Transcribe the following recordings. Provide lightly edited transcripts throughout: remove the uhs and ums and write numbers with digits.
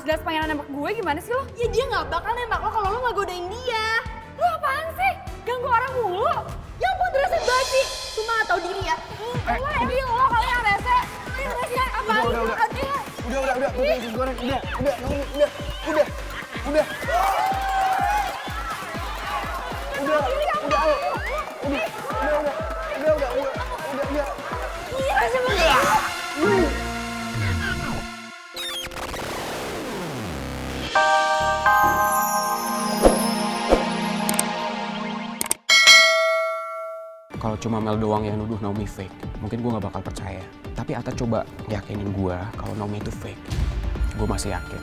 jelas-jelas pangeran nembak gue, gimana sih lo? Ya dia gak bakal nembak lo kalau lo gak godain dia. Lo apaan sih? Ganggu orang mulu? Ya ampun, rese banget sih. Cuma gak tau diri ya. Lo Edi, lo kali yang rese. Rese, apaan sih? Udah, putri usus goreng, udah, Naomi, udah. Ayo. Udah, udah. Iya, rese banget. Kalau cuma Mel doang yang nuduh Naomi fake, mungkin gue gak bakal percaya. Tapi Atta coba yakinin gue kalau Naomi itu fake. Gue masih yakin.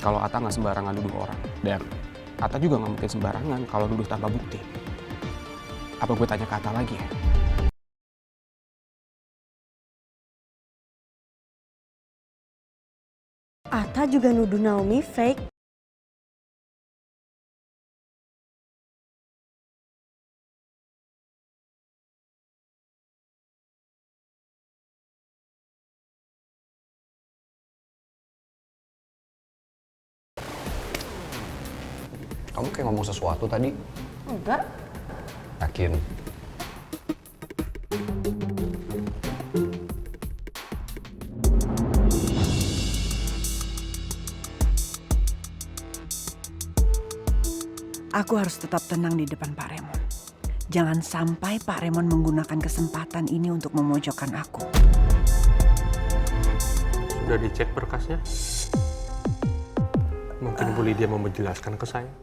Kalau Atta gak sembarangan nuduh orang. Dan Atta juga gak mungkin sembarangan kalau nuduh tanpa bukti. Apa gue tanya ke Atta lagi ya? Atta juga nuduh Naomi fake. Kamu kayak ngomong sesuatu tadi. Enggak. Yakin? Aku harus tetap tenang di depan Pak Remon. Jangan sampai Pak Remon menggunakan kesempatan ini untuk memojokkan aku. Sudah dicek berkasnya? Mungkin Bu Lydia mau menjelaskan ke saya.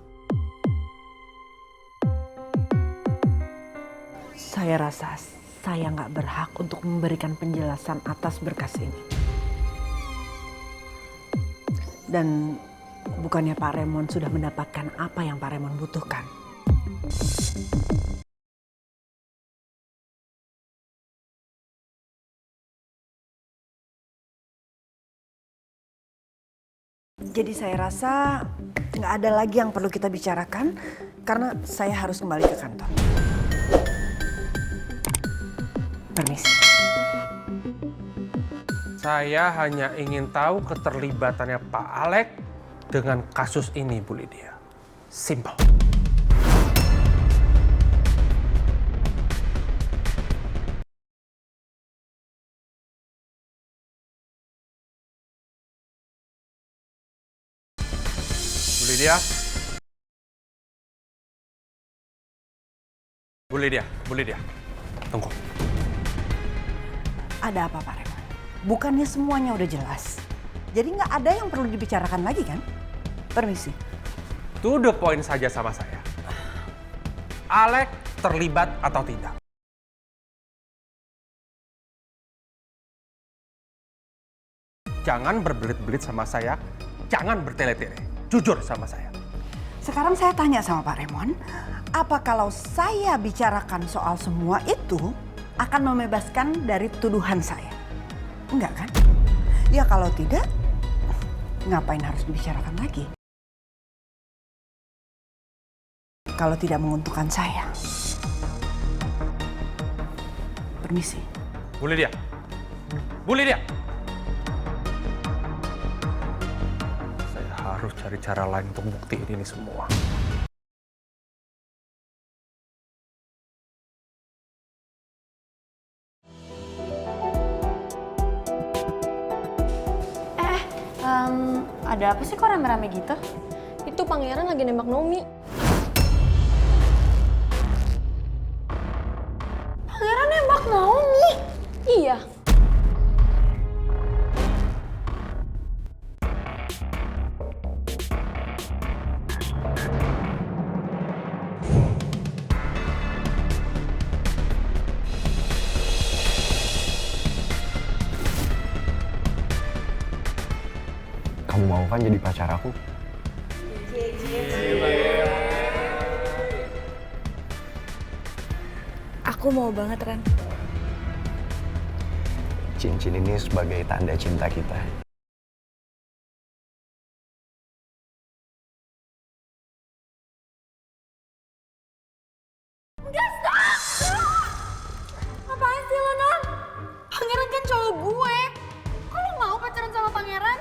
Saya rasa saya nggak berhak untuk memberikan penjelasan atas berkas ini. Dan bukannya Pak Remon sudah mendapatkan apa yang Pak Remon butuhkan. Jadi saya rasa nggak ada lagi yang perlu kita bicarakan karena saya harus kembali ke kantor. Permisi. Saya hanya ingin tahu keterlibatannya Pak Alek dengan kasus ini, Bu Lydia. Simple. Bu Lydia. Bu Lydia. Tunggu. Ada apa Pak Remon? Bukannya semuanya udah jelas. Jadi nggak ada yang perlu dibicarakan lagi kan? Permisi. To the point saja sama saya. Alek terlibat atau tidak? Jangan berbelit-belit sama saya. Jangan bertele-tele. Jujur sama saya. Sekarang saya tanya sama Pak Remon, apa kalau saya bicarakan soal semua itu akan membebaskan dari tuduhan saya? Enggak kan? Ya kalau tidak, ngapain harus dibicarakan lagi? Kalau tidak menguntungkan saya. Permisi. Bu Lydia. Bu Lydia. Saya harus cari cara lain untuk buktiin ini semua. Ada apa sih kok rame-rame gitu? Itu pangeran lagi nembak Naomi. Pangeran nembak Naomi? Iya. Kamu mau kan jadi pacar aku? Aku mau banget, Ren. Cincin ini sebagai tanda cinta kita. Apaan sih lo, Non? Pangeran kan cowok gue. Kok lo mau pacaran sama pangeran?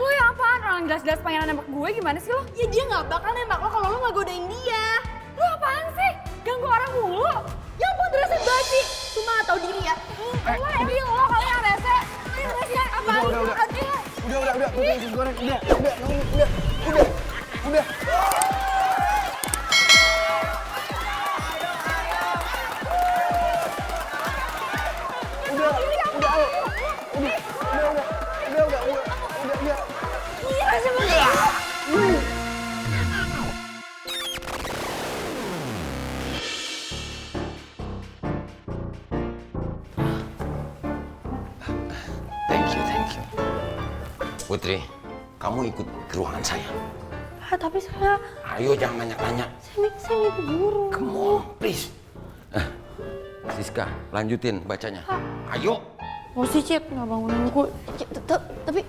Lu yang apaan? Orang jelas-jelas pengen nembak gue, gimana sih lo? Ya dia nggak bakal nembak lo kalau lo nggak godain dia. Lu apaan sih? Ganggu orang mulu? Ya ampun, dressnya basi. Cuma gak tau diri ya. Ini lo kali yang rese. Ini rese apaan? Udah, putri usus goreng, udah, udah. Udah. Ini rese banget. Thank you. Putri, kamu ikut ke ruangan saya. Tapi saya Ayo, jangan banyak-banyak. saya mimpi buruk. Come on, please. Siska, lanjutin bacanya. Ayo. Mau sih Cit, nggak bangunin gue. Tapi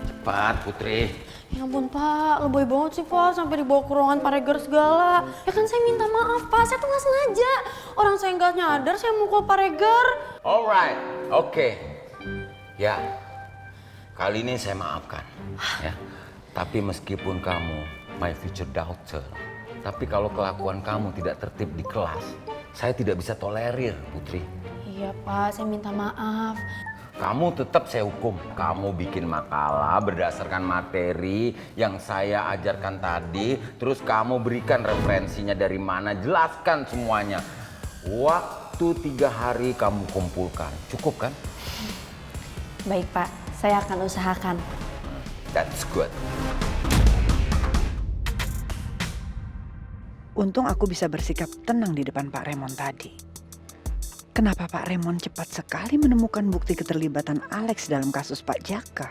Cepat, Putri. ya ampun Pak, lebay banget sih Pak, sampai dibawa ke ruangan Pak Regar segala. Ya kan saya minta maaf Pak, saya tuh nggak sengaja. Orang saya nggak nyadar, saya mukul Pak Regar. Alright, oke. Ya, kali ini saya maafkan. Ya. Tapi meskipun kamu my future daughter, tapi kalau kelakuan kamu tidak tertib di kelas, saya tidak bisa tolerir, Putri. Iya Pak, saya minta maaf. Kamu tetap saya hukum. Kamu bikin makalah berdasarkan materi yang saya ajarkan tadi. Terus kamu berikan referensinya dari mana. Jelaskan semuanya. Waktu 3 hari kamu kumpulkan. Cukup kan? Baik Pak, saya akan usahakan. That's good. Untung aku bisa bersikap tenang di depan Pak Raymond tadi. Kenapa Pak Raymond cepat sekali menemukan bukti keterlibatan Alex dalam kasus Pak Jaka?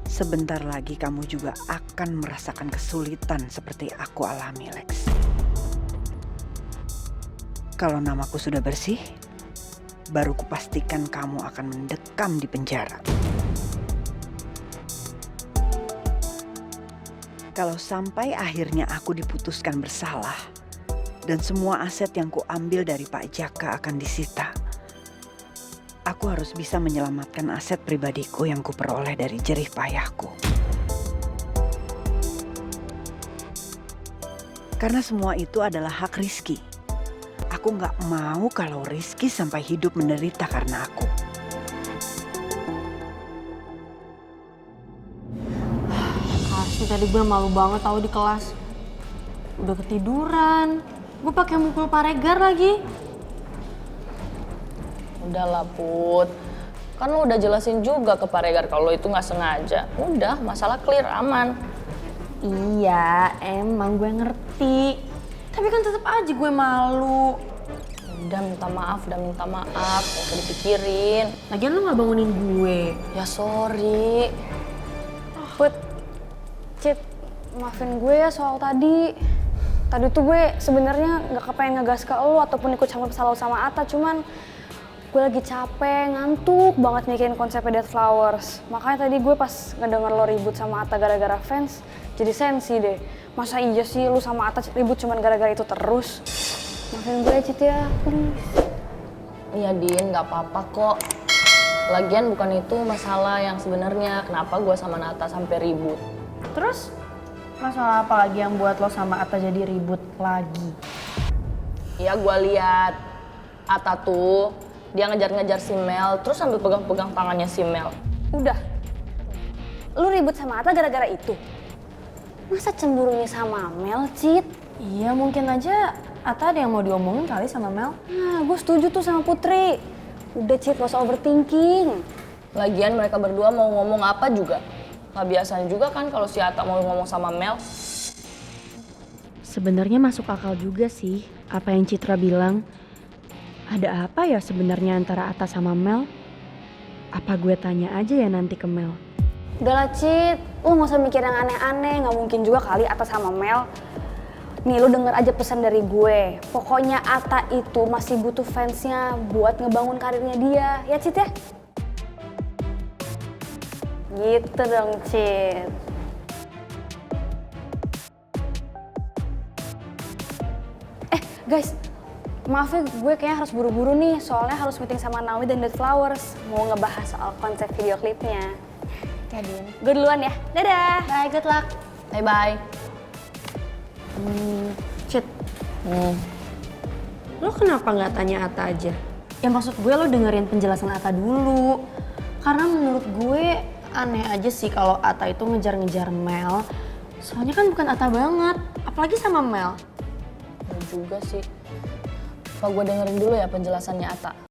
Sebentar lagi kamu juga akan merasakan kesulitan seperti aku alami, Lex. Kalau namaku sudah bersih, baru kupastikan kamu akan mendekam di penjara. Kalau sampai akhirnya aku diputuskan bersalah, dan semua aset yang kuambil dari Pak Jaka akan disita, aku harus bisa menyelamatkan aset pribadiku yang kuperoleh dari jerih payahku. Karena semua itu adalah hak Rizky. Aku nggak mau kalau Rizky sampai hidup menderita karena aku. Asli tadi gue malu banget tahu di kelas. Udah ketiduran. Gue pakai mukul Pak Regar lagi. Udahlah Put, kan lo udah jelasin juga ke Pak Regar kalau itu nggak sengaja. Udah, masalah clear, aman. Iya, emang gue ngerti. Tapi kan tetap aja gue malu. Udah minta maaf, nggak usah dipikirin. Lagian lo nggak bangunin gue. Ya sorry. Put, Cit, maafin gue ya soal tadi. Tadi tuh gue sebenarnya nggak kepengen ngegas ke lo ataupun ikut campur masalah lo sama Atta, cuman gue lagi capek, ngantuk banget mikirin konsepnya Dead Flowers. Makanya tadi gue pas ngedenger lo ribut sama Atta gara-gara fans, jadi sensi deh. Masa iya sih lo sama Atta ribut cuman gara-gara itu terus? Maafin gue ya Cit ya, please. Iya Din, nggak apa-apa kok. Lagian bukan itu masalah yang sebenarnya kenapa gue sama Nata sampai ribut. Terus masalah apa lagi yang buat lo sama Atta jadi ribut lagi? Iya gue lihat Atta tuh dia ngejar-ngejar si Mel terus sambil pegang-pegang tangannya si Mel. Udah, lu ribut sama Atta gara-gara itu? Masa cemburunya sama Mel, Cit? Iya mungkin aja Atta ada yang mau diomongin kali sama Mel. Nah, gue setuju tuh sama Putri. Udah Cit, gak usah overthinking. Lagian mereka berdua mau ngomong apa juga. Gak biasanya juga kan kalau si Atta mau ngomong sama Mel. Sebenarnya masuk akal juga sih apa yang Citra bilang. Ada apa ya sebenarnya antara Atta sama Mel? Apa gue tanya aja ya nanti ke Mel? Udahlah Cit, lu gak usah mikir yang aneh-aneh. Gak mungkin juga kali Atta sama Mel. Nih lu denger aja pesan dari gue. Pokoknya Atta itu masih butuh fansnya buat ngebangun karirnya dia. Ya Cit ya? Gitu dong Cit. Guys, maaf ya gue kayaknya harus buru-buru nih, soalnya harus meeting sama Naomi dan Dead Flowers. Mau ngebahas soal konsep video klipnya. Ya, Din. Gue duluan ya, dadah! Bye, good luck. Bye-bye. Cit, lo kenapa nggak tanya Ata aja? Ya maksud gue lo dengerin penjelasan Ata dulu. Karena menurut gue aneh aja sih kalau Ata itu ngejar-ngejar Mel. Soalnya kan bukan Ata banget, apalagi sama Mel. Ya juga sih. Apa gue dengerin dulu ya penjelasannya Ata?